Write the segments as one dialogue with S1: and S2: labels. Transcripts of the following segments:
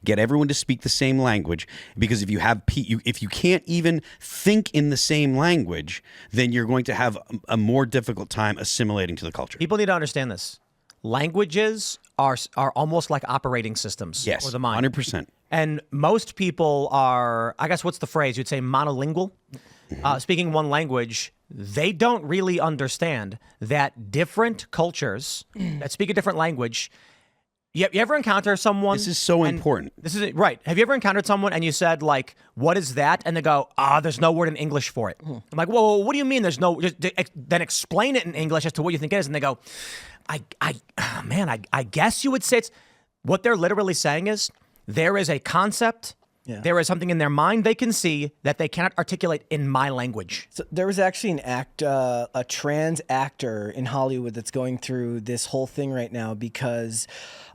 S1: get everyone to speak the same language, because if you can't even think in the same language, then you're going to have a more difficult time assimilating to the culture.
S2: People need to understand this. Languages are almost like operating systems
S1: Yes,
S2: for the mind.
S1: 100%.
S2: And most people are, I guess, what's the phrase? You'd say monolingual. Speaking one language, they don't really understand that different cultures that speak a different language. You ever encounter someone?
S1: This is so important.
S2: This is it, right. Have you ever encountered someone and you said, like, what is that? And they go, there's no word in English for it. I'm like, whoa, what do you mean there's no? Then explain it in English as to what you think it is. And they go, I guess you would say it's, what they're literally saying is, there is a concept, there is something in their mind they can see that they cannot articulate in my language.
S3: So there was actually a trans actor in Hollywood that's going through this whole thing right now because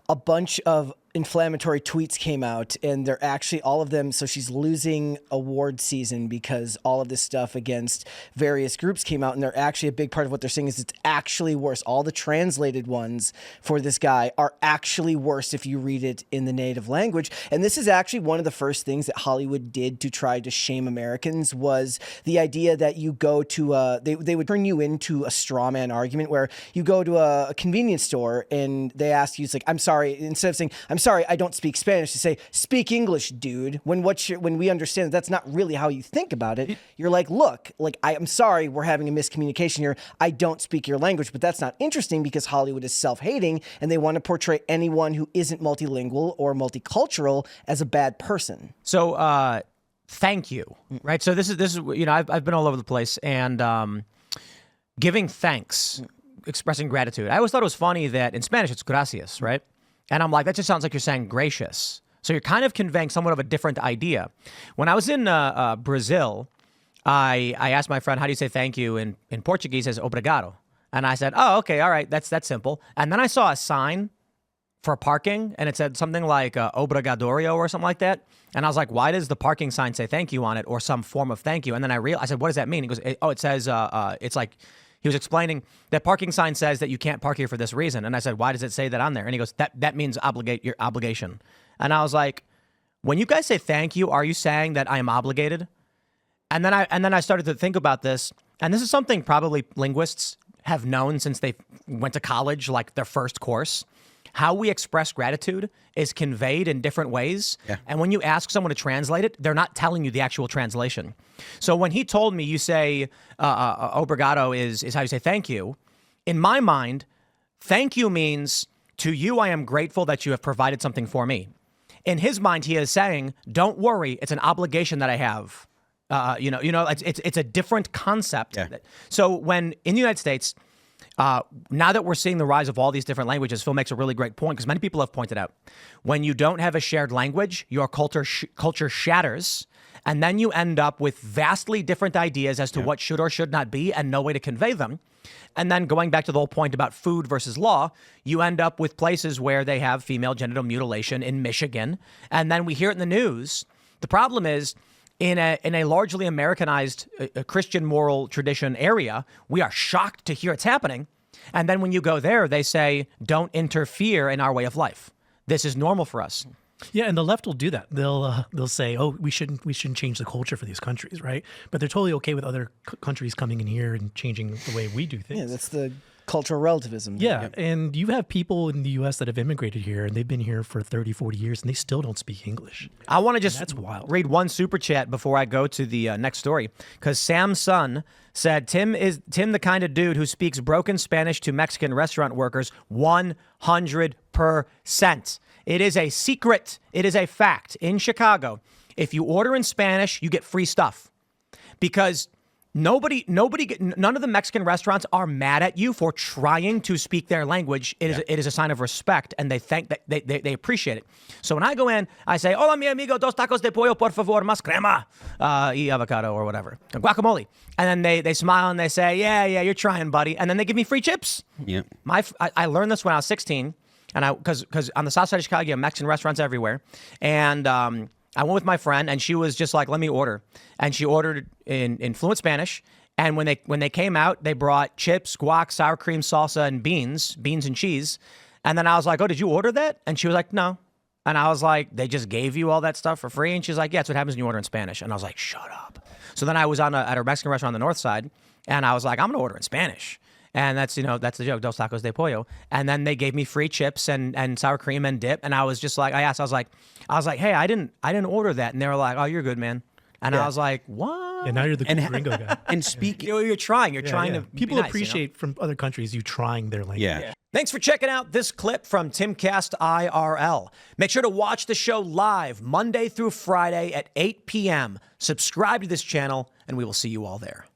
S3: a bunch of inflammatory tweets came out, and they're actually all of them. So she's losing award season because all of this stuff against various groups came out, and they're actually a big part of what they're saying is it's actually worse. All the translated ones for this guy are actually worse if you read it in the native language. And this is actually one of the first things that Hollywood did to try to shame Americans, was the idea that you go to they would turn you into a straw man argument where you go to a convenience store and they ask you, it's like, I'm sorry, instead of saying, I'm sorry, I don't speak Spanish, to say, speak English, dude. When we understand that that's not really how you think about it, you're like, look, like, I'm sorry, we're having a miscommunication here. I don't speak your language, but that's not interesting because Hollywood is self-hating and they want to portray anyone who isn't multilingual or multicultural as a bad person.
S2: So, thank you, right? So this is I've been all over the place, and giving thanks, expressing gratitude. I always thought it was funny that in Spanish it's gracias, right? And I'm like, that just sounds like you're saying gracious. So you're kind of conveying somewhat of a different idea. When I was in Brazil, I asked my friend, how do you say thank you? In Portuguese, it says obrigado. And I said, oh, okay, all right, that's simple. And then I saw a sign for parking, and it said something like obrigadorio or something like that. And I was like, why does the parking sign say thank you on it, or some form of thank you? And then I said, what does that mean? He goes, it says, it's like, he was explaining that parking sign says that you can't park here for this reason. And I said, why does it say that on there? And he goes, that means your obligation. And I was like, when you guys say thank you, are you saying that I am obligated? And then I started to think about this. And this is something probably linguists have known since they went to college, like their first course. How we express gratitude is conveyed in different ways. Yeah. And when you ask someone to translate it, they're not telling you the actual translation. So when he told me, you say, obrigado is how you say thank you. In my mind, thank you means, to you, I am grateful that you have provided something for me. In his mind, he is saying, don't worry, it's an obligation that I have. It's a different concept. Yeah. So when in the United States, now that we're seeing the rise of all these different languages, Phil makes a really great point, because many people have pointed out, when you don't have a shared language, your culture shatters, and then you end up with vastly different ideas as to what should or should not be and no way to convey them. And then going back to the whole point about food versus law, you end up with places where they have female genital mutilation in Michigan, and then we hear it in the news. The problem is, in a largely Americanized Christian moral tradition area, we are shocked to hear it's happening. And then when you go there, they say, don't interfere in our way of life. This is normal for us.
S4: Yeah, and the left will do that. They'll say, "Oh, we shouldn't change the culture for these countries, right?" But they're totally okay with other countries coming in here and changing the way we do things.
S3: Yeah, that's the cultural relativism.
S4: Yeah, and you have people in the U.S. that have immigrated here, and they've been here for 30, 40 years, and they still don't speak English.
S2: I want to just read one super chat before I go to the next story, because Sam's son said, Tim the kind of dude who speaks broken Spanish to Mexican restaurant workers 100%. It is a secret. It is a fact. In Chicago, if you order in Spanish, you get free stuff, because none of the Mexican restaurants are mad at you for trying to speak their language. It is a sign of respect, and they appreciate it. So when I go in, I say, "Hola, mi amigo, dos tacos de pollo, por favor, más crema, y avocado," or whatever, guacamole. And then they smile and they say, yeah, you're trying, buddy. And then they give me free chips. Yeah. I learned this when I was 16, and because on the south side of Chicago, you have Mexican restaurants everywhere, and I went with my friend, and she was just like, let me order. And she ordered in fluent Spanish. And when they came out, they brought chips, guac, sour cream, salsa, and beans and cheese. And then I was like, oh, did you order that? And she was like, no. And I was like, they just gave you all that stuff for free? And she's like, yeah, it's what happens when you order in Spanish. And I was like, shut up. So then I was at a Mexican restaurant on the north side, and I was like, I'm going to order in Spanish. And that's the joke, dos tacos de pollo. And then they gave me free chips and sour cream and dip. And I was just like, I was like, hey, I didn't order that. And they were like, oh, you're good, man. And I was like, what?
S4: And now you're the gringo guy.
S1: And speak.
S2: You're trying to
S4: People
S2: be nice,
S4: appreciate from other countries you trying their language.
S1: Yeah.
S2: Thanks for checking out this clip from Timcast IRL. Make sure to watch the show live Monday through Friday at 8 p.m. Subscribe to this channel, and we will see you all there.